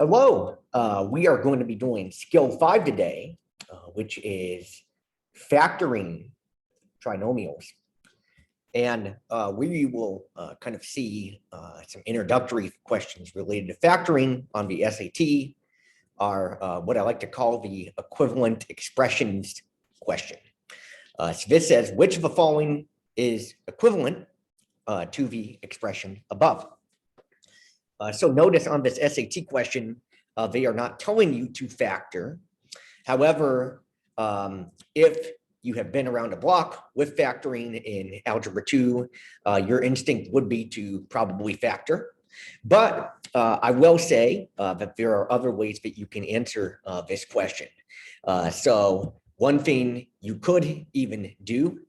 Hello, we are going to be doing skill 5 today, which is factoring trinomials. And we will kind of see some introductory questions related to factoring on the SAT are what I like to call the equivalent expressions question. So this says, which of the following is equivalent to the expression above? So notice on this SAT question, they are not telling you to factor. However, if you have been around the block with factoring in Algebra 2, your instinct would be to probably factor. But I will say that there are other ways that you can answer this question. So one thing you could even do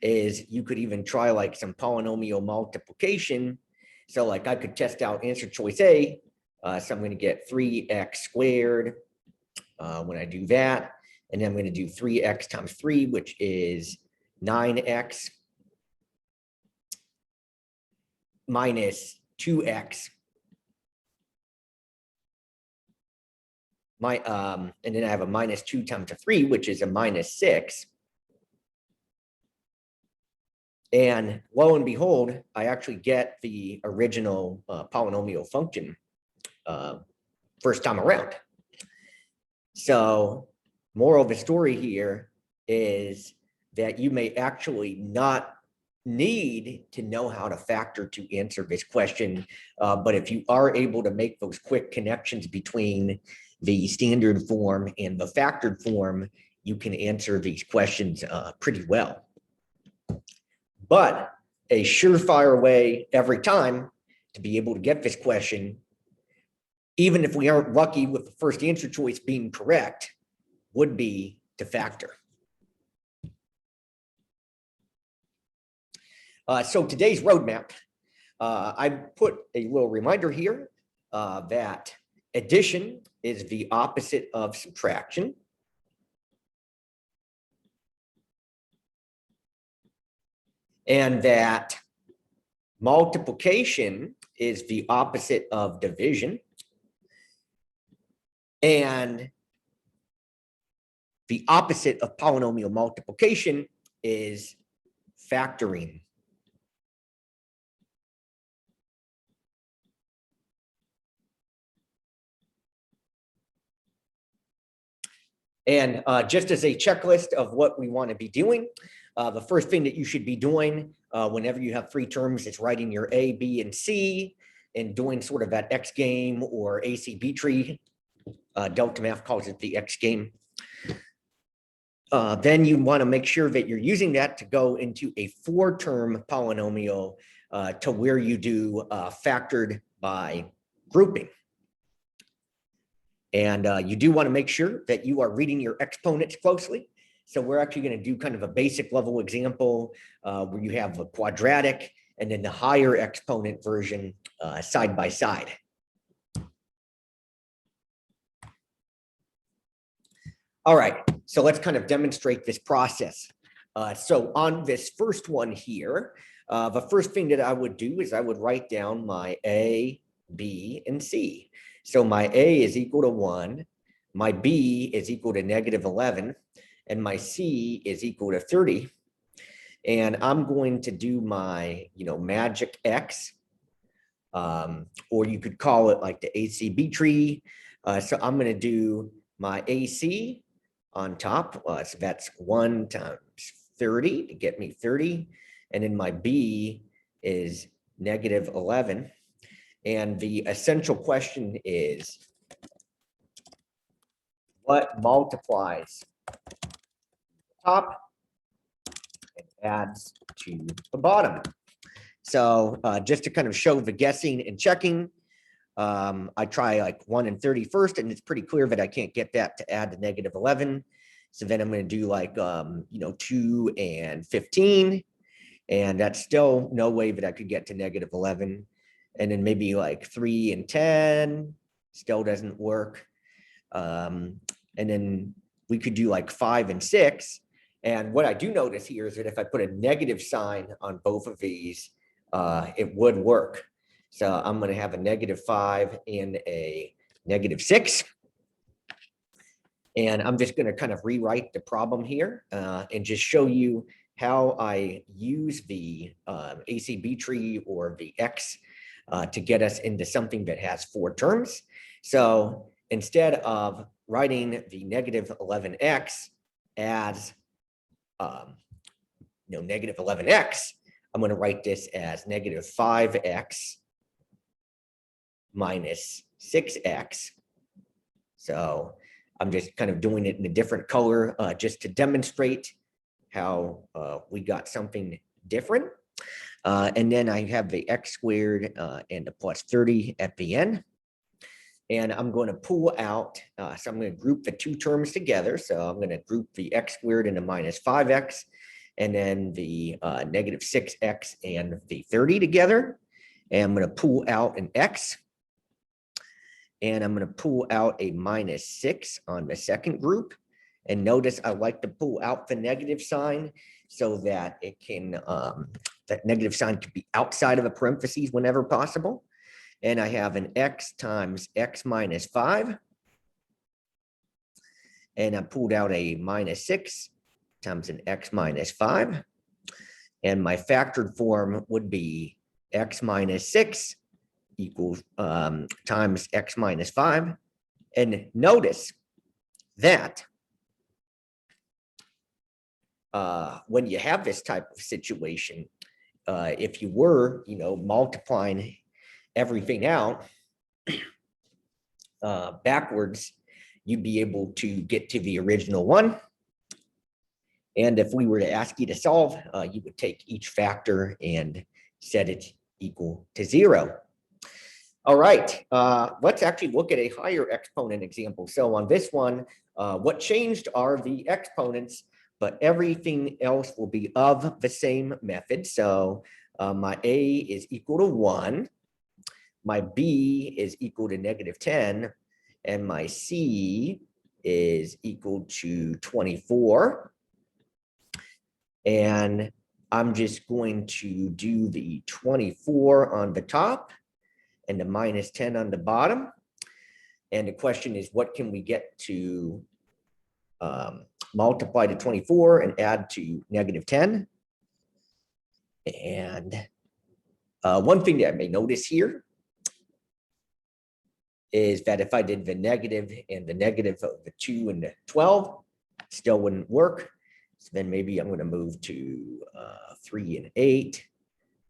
is you could even try like some polynomial multiplication. So like I could test out answer choice A. So I'm going to get 3x squared when I do that. And then I'm going to do 3x times 3, which is 9x minus 2x. And then I have a minus 2 times a 3, which is a minus 6. And lo and behold, I actually get the original polynomial function first time around. So moral of the story here is that you may actually not need to know how to factor to answer this question. But if you are able to make those quick connections between the standard form and the factored form, you can answer these questions pretty well. But a surefire way every time to be able to get this question, even if we aren't lucky with the first answer choice being correct, would be to factor. So today's roadmap, I put a little reminder here that addition is the opposite of subtraction. And that multiplication is the opposite of division. And the opposite of polynomial multiplication is factoring. And just as a checklist of what we want to be doing, the first thing that you should be doing whenever you have 3 terms is writing your A, B, and C and doing sort of that X game or ACB tree. Delta Math calls it the X game. Then you want to make sure that you're using that to go into a 4-term polynomial to where you do factored by grouping. And you do want to make sure that you are reading your exponents closely. So we're actually going to do kind of a basic level example where you have a quadratic and then the higher exponent version side by side. All right, so let's kind of demonstrate this process. So on this first one here, the first thing that I would do is I would write down my A, B, and C. So my A is equal to 1, my B is equal to -11, and my C is equal to 30. And I'm going to do my, magic X, or you could call it like the ACB tree. So I'm going to do my AC on top. So that's 1 times 30 to get me 30. And then my B is -11. And the essential question is, what multiplies the top and adds to the bottom? So just to kind of show the guessing and checking, I try like 1 and 30 first, and it's pretty clear that I can't get that to add to -11. So then I'm going to do like, 2 and 15. And that's still no way that I could get to -11. And then maybe like 3 and 10 still doesn't work. And then we could do like 5 and 6. And what I do notice here is that if I put a negative sign on both of these, it would work. So I'm going to have a -5 and a -6. And I'm just going to kind of rewrite the problem here and just show you how I use the ACB tree or the X to get us into something that has 4 terms. So instead of writing the -11x as -11x, I'm going to write this as -5x minus 6x. So I'm just kind of doing it in a different color just to demonstrate how we got something different. And then I have the x squared and the plus 30 at the end. And I'm going to pull out, so I'm going to group the 2 terms together. So I'm going to group the x squared into -5x, and then the -6x and the 30 together. And I'm going to pull out an x. And I'm going to pull out a -6 on the second group. And notice I like to pull out the negative sign so that it can, that negative sign can be outside of the parentheses whenever possible. And I have an x times x minus 5. And I pulled out a -6 times an x minus 5. And my factored form would be x minus 6 equals times x minus 5. And notice that when you have this type of situation, if you were, multiplying everything out backwards, you'd be able to get to the original one. And if we were to ask you to solve, you would take each factor and set it equal to 0. All right, let's actually look at a higher exponent example. So on this one, what changed are the exponents, but everything else will be of the same method. So my A is equal to 1, my B is equal to -10, and my C is equal to 24. And I'm just going to do the 24 on the top and the -10 on the bottom. And the question is, what can we get to multiply to 24 and add to -10? And one thing that I may notice here is that if I did the negative and the negative of the 2 and the 12, still wouldn't work. So then maybe I'm going to move to 3 and 8,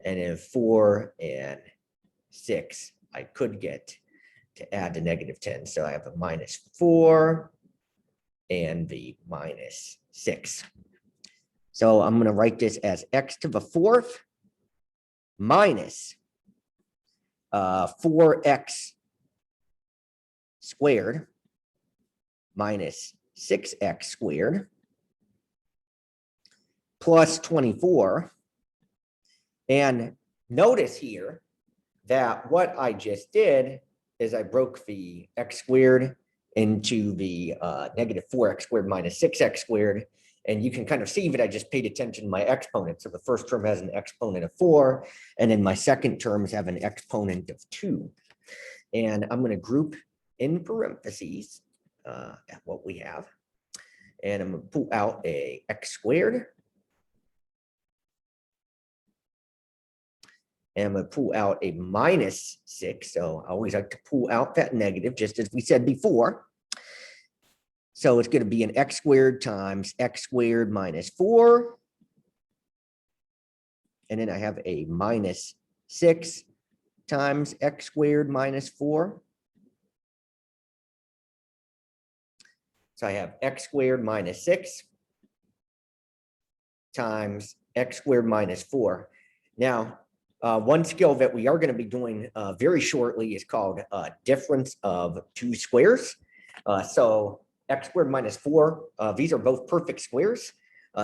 and then 4 and 6, I could get to add the -10. So I have a -4 and the -6. So I'm going to write this as x to the 4th minus 4x squared minus 6x squared plus 24. And notice here that what I just did is I broke the x squared into the -4x squared minus 6x squared. And you can kind of see that I just paid attention to my exponent. So the first term has an exponent of 4, and then my second terms have an exponent of 2. And I'm going to group in parentheses at what we have. And I'm going to pull out a x squared. And I'm going to pull out a -6. So I always like to pull out that negative, just as we said before. So it's going to be an x squared times x squared minus 4. And then I have a -6 times x squared minus 4. So I have x squared minus 6 times x squared minus 4. Now, one skill that we are going to be doing very shortly is called difference of 2 squares. So x squared minus 4, these are both perfect squares.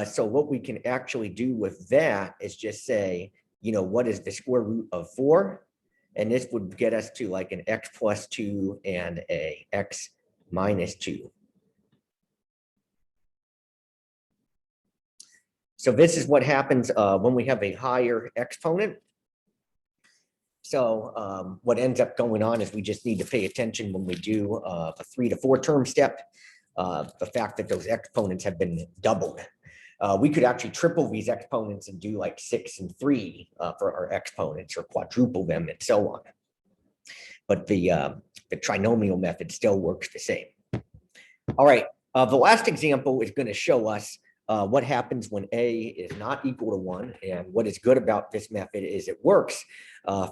So what we can actually do with that is just say, what is the square root of 4? And this would get us to like an x plus 2 and a x minus 2. So this is what happens when we have a higher exponent. So what ends up going on is we just need to pay attention when we do a 3 to 4 term step, the fact that those exponents have been doubled. We could actually triple these exponents and do like 6 and 3 for our exponents, or quadruple them and so on. But the trinomial method still works the same. All right, the last example is going to show us what happens when a is not equal to 1. And what is good about this method is it works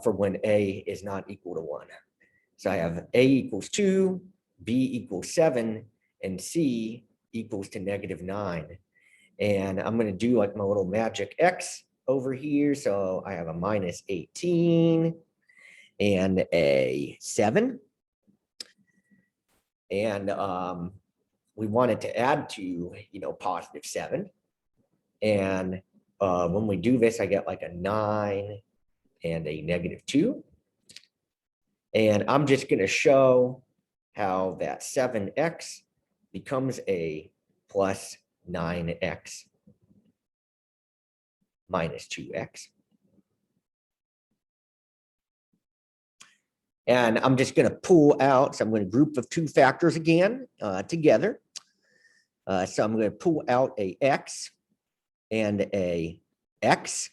for when a is not equal to 1. So I have a equals 2, b equals 7, and c equals to -9. And I'm going to do like my little magic X over here. So I have a -18 and a 7. And we want it to add to, +7. And when we do this, I get like a 9 and a -2. And I'm just going to show how that 7x becomes a plus 9x minus 2x. And I'm just going to pull out, so I'm going to group the two factors again together. So I'm going to pull out a x and a x,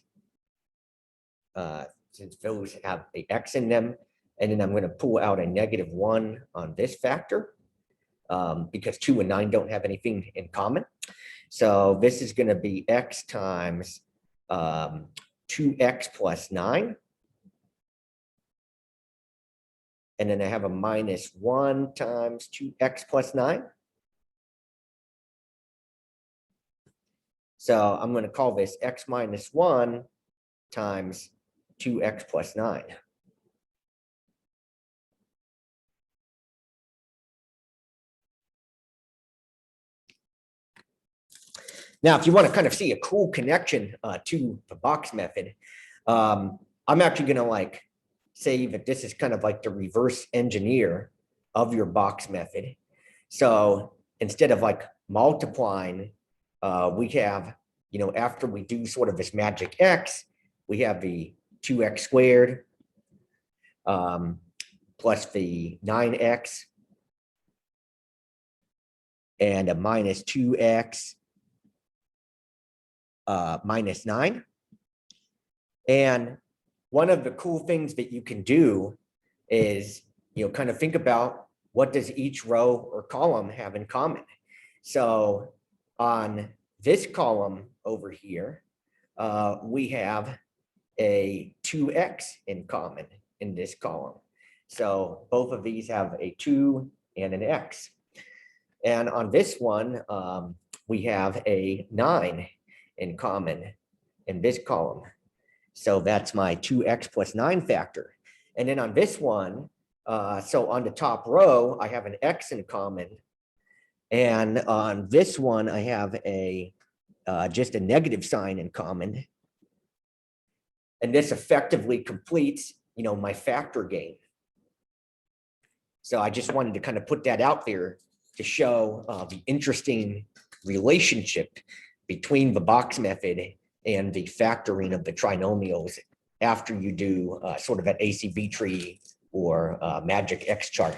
since those have a x in them. And then I'm going to pull out a -1 on this factor, because 2 and 9 don't have anything in common. So this is going to be x times 2x plus 9. And then I have a -1 times 2x plus 9. So I'm going to call this x minus 1 times 2x plus 9. Now, if you want to kind of see a cool connection to the box method, I'm actually going to say that this is kind of like the reverse engineer of your box method. So instead of multiplying, we have, after we do sort of this magic x, we have the 2x squared plus the 9x and a minus 2x minus 9. And one of the cool things that you can do is, kind of think about what does each row or column have in common. So on this column over here, we have a 2x in common in this column. So both of these have a 2 and an x. And on this one, we have a 9 in common in this column. So that's my 2x plus 9 factor. And then on this one, so on the top row, I have an x in common. And on this one, I have a just a negative sign in common. And this effectively completes, my factor game. So I just wanted to kind of put that out there to show the interesting relationship between the box method and the factoring of the trinomials after you do sort of an ACV tree or magic X chart.